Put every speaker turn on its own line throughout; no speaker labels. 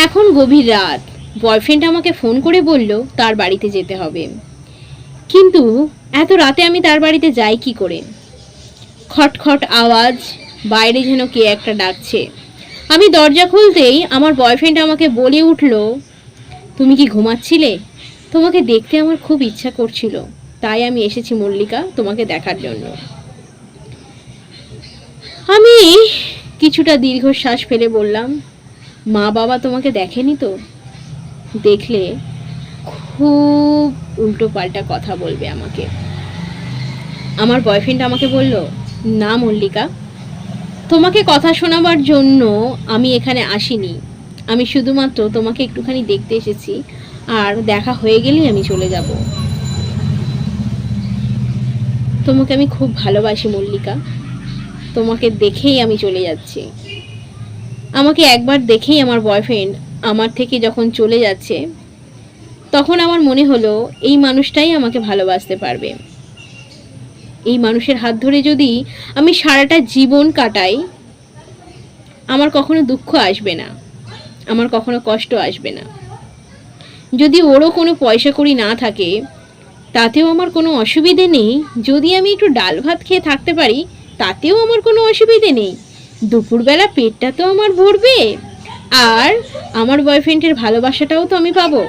এখন গভীর রাত, বয়ফ্রেন্ড আমাকে ফোন করে বলল তার বাড়িতে যেতে হবে। কিন্তু এত রাতে আমি তার বাড়িতে যাই কি করে? খটখট আওয়াজ, বাইরে যেন কে একটা ডাকছে। আমি দরজা খুলতেই আমার বয়ফ্রেন্ড আমাকে বলে উঠল, তুমি কি ঘুমাচ্ছিলে? তোমাকে দেখতে আমার খুব ইচ্ছা করছিল, তাই আমি এসেছি মল্লিকা, তোমাকে দেখার জন্য। আমি কিছুটা দীর্ঘশ্বাস ফেলে বললাম, মা বাবা তোমাকে দেখেনি তো? দেখলে খুব উল্টো পাল্টা কথা বলবে আমাকে। আমার বয়ফ্রেন্ড আমাকে বলল, না মল্লিকা, তোমাকে কথা শোনাবার জন্য আমি এখানে আসিনি। আমি শুধুমাত্র তোমাকে একটুখানি দেখতে এসেছি, আর দেখা হয়ে গেলেই আমি চলে যাব। তোমাকে আমি খুব ভালোবাসি মল্লিকা, তোমাকে দেখেই আমি চলে যাচ্ছি। আমাকে একবার দেখেই আমার বয়ফ্রেন্ড আমার থেকে যখন চলে যাচ্ছে, তখন আমার মনে হলো এই মানুষটাই আমাকে ভালোবাসতে পারবে। এই মানুষের হাত ধরে যদি আমি সারাটা জীবন কাটাই, আমার কখনো দুঃখ আসবে না, আমার কখনো কষ্ট আসবে না। যদি ওরও কোনো পয়সা কড়ি না থাকে, তাতেও আমার কোনো অসুবিধে নেই। যদি আমি একটু ডাল ভাত খেয়ে থাকতে পারি, তাতেও আমার কোনো অসুবিধে নেই। দুপুরবেলা পেটটা তো আমার ভরবে, আর আমার বয়ফ্রেন্ডের ভালোবাসাটাও তো আমি পাবো।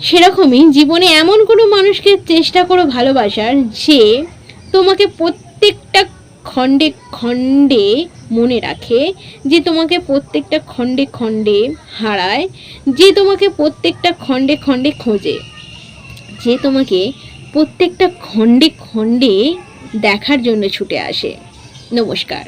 সেরকমই জীবনে এমন কোনো মানুষকে চেষ্টা করো ভালোবাসার, যে তোমাকে প্রত্যেকটা খণ্ডে খণ্ডে মনে রাখে, যে তোমাকে প্রত্যেকটা খণ্ডে খণ্ডে হারায়, যে তোমাকে প্রত্যেকটা খণ্ডে খণ্ডে খোঁজে, যে তোমাকে প্রত্যেকটা খণ্ডে খণ্ডে দেখার জন্য ছুটে আসে। নমস্কার।